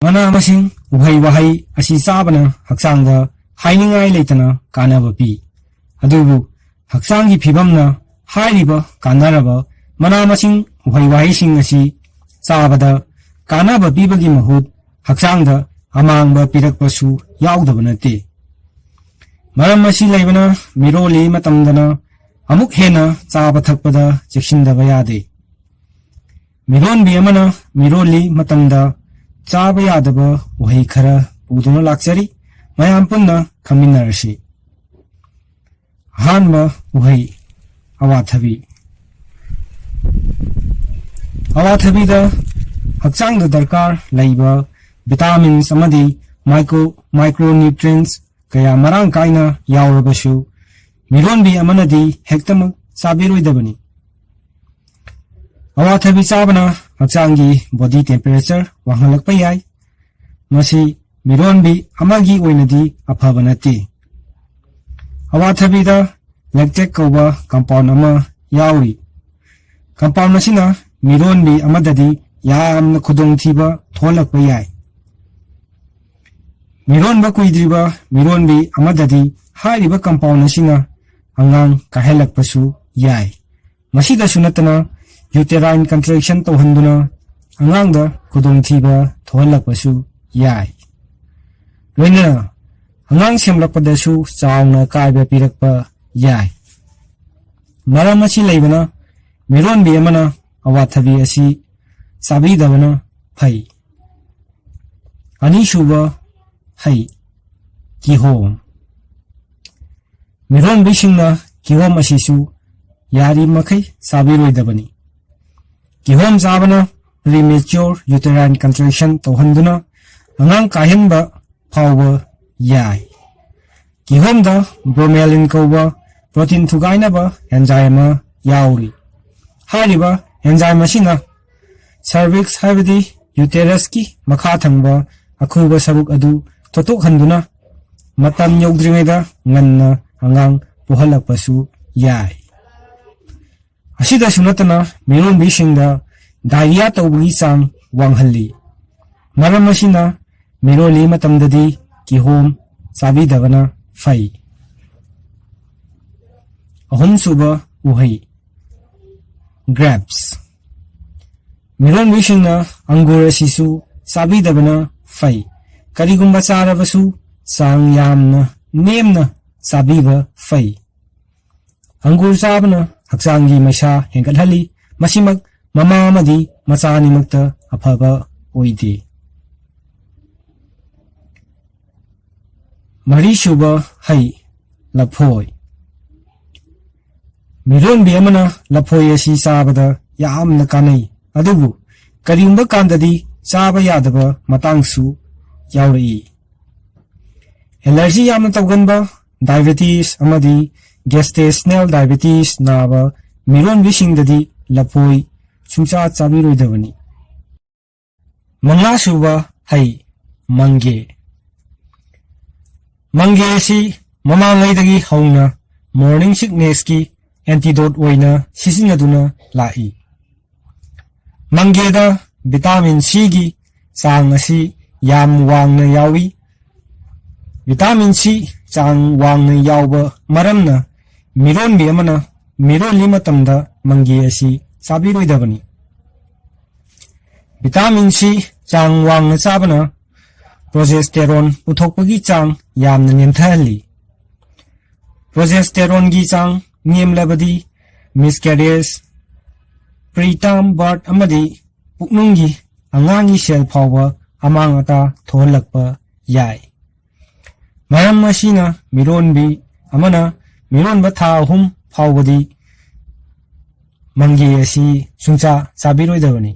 Mana masing uhai wahai asi sabana haksangda hainingai leitana kanaba pi. Adubu haksangi phibamna hairiba kandaraba mana masing uhai wahai sing asi sabada kanaba pibagi mahut haksangda amangba pirakpasu yaudaba nate. Maram masi leibana miroli matamdana amuk hena saba thakpada chekshindaba yade. Miron bi amana miroli matamda चाब Yadav वही खरा पुदुना लाक्चरी मयाम पुन्ना खमिन्नरसी हानब वही अवाथबी the हक्चांग दरकार लैबा vitamins अमदी micronutrients कया Marang काइना यावरबसु मिरोनबी अमनदी हेक्तमक चाबिरोइदबनी अवाथबी चाबना हक्चांगी body temperature वाहनलकपा याय मसी मिरोनबी अमागी ओइनदी अफबा नते अवाथबीदा लैक्टेक कौबा compound अमा याउरी compound असिना मिरोनबी अमददी यामना खुदोंगथीबा थोलकपा याय मिरोनबा कुइद्रिबा मिरोनबी अमददी हारिबा compound असिना अंगांग काहेलकपसु याय मसीदसु नतना यूटेराइन कंट्रैक्शन तौहंदुना अंगांगदा खुदोंगथीबा थोहलकपसु याय लोइना अंगांग सेमलकपदसु चावना कायबा पिरकपा याय मरम असी लेबना मिरोनबी अमना अवाथबी असी साबिदबना फै अनिसुबा है किहोम मिरोनबी सिंगना किहोम असिसु यारी मखै साबिरोइदबनी किहोम चाबना प्रीमेच्योर यूटेराइन कंट्रैक्शन तौहंदुना अंगांग काहेनबा फावबा याय किहोम दा ब्रोमेलिन कौबा प्रोटीन थुगाइनबा एंजाइम याउरी हारिबा एंजाइम असिना सर्विक्स हाइबदी यूटेरस की मखा थंगबा अखुबा सरुक अदु थोथोखहंदुना मतम यौद्रिङैदा ngन्ना अंगांग पुहलकपसु याय असिदसु नतना मिरोनबी सिंगदा डायरिया तौबगी चांग वांगहल्ली मरम असिना मिरोली मतमददी किहोम चाबिदबना फै अहुमसुबा उहै ग्रेप्स मिरोनबी सिंगना अंगूर असिसु चाबिदबना फै करिगुंबा चारबसु चांग यामना नेमना चाबिबा फै अंगूर चाबना हक्चांगी मैसा हेंगतहली मसिमक ममा अमदी मचानिमक्ता अफबा ओइदे मरीसुबा है लफोय मिरोनबी अमना लफोय असि चाबदा यामना कानै अदुबु करिगुंबा कांददी चाबा यादबा मतांगसु याउरई एलर्जी यामना तौगनबा डायबिटीज अमदी गेस्टेशनल डायबिटीज नाबा मिरोनबी सिंगददी लफोय सुंचा चाबिरोइदबनी मंगासुबा है मंगे मंगे असि ममांगैदगी हौना मॉर्निंग सिकनेस की एंटीडोट ओइना सिसिनदुना लाई मंगेदा विटामिन सी की चांग असि याम वांगना यावी विटामिन सी चांग वांगना यावबा मरमना मिरोनबी अमना मिरोली मतमदा मंगे असि चाबिरोइदबनी विटामिन सी चांग वांगना चाबना प्रोजेस्टेरोन पुथोकपगी चांग यामना नेमथहल्ली प्रोजेस्टेरोन की चांग नेमलबदी मिसकैरेज प्रीटर्म बर्थ अमदी पुकनुंगी अंगांगी सेल फावबा अमांग अता थोहलकपा याय मरम असिना मिरोनबी अमना मिरोनबा था अहुम फावबदी मंगे असि सुंचा चाबिरोइदबनी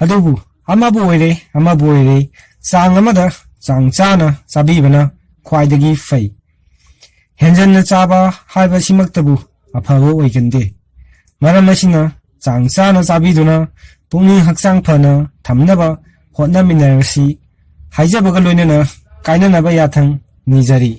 अदुबु अमाबु ओइरे चांग अमदा चांग चाना चाबिबना ख्वाइदगी फै हेंजन्ना चाबा हाइबसिमक्तबु अफबा ओइगंदे मरम असिना चांग चाना चाबिदुना पुंगनी हक्चांग फना थमनबा होटनामिनरसी हाइजबगा लोइनना काइननबा याथंग निजरी।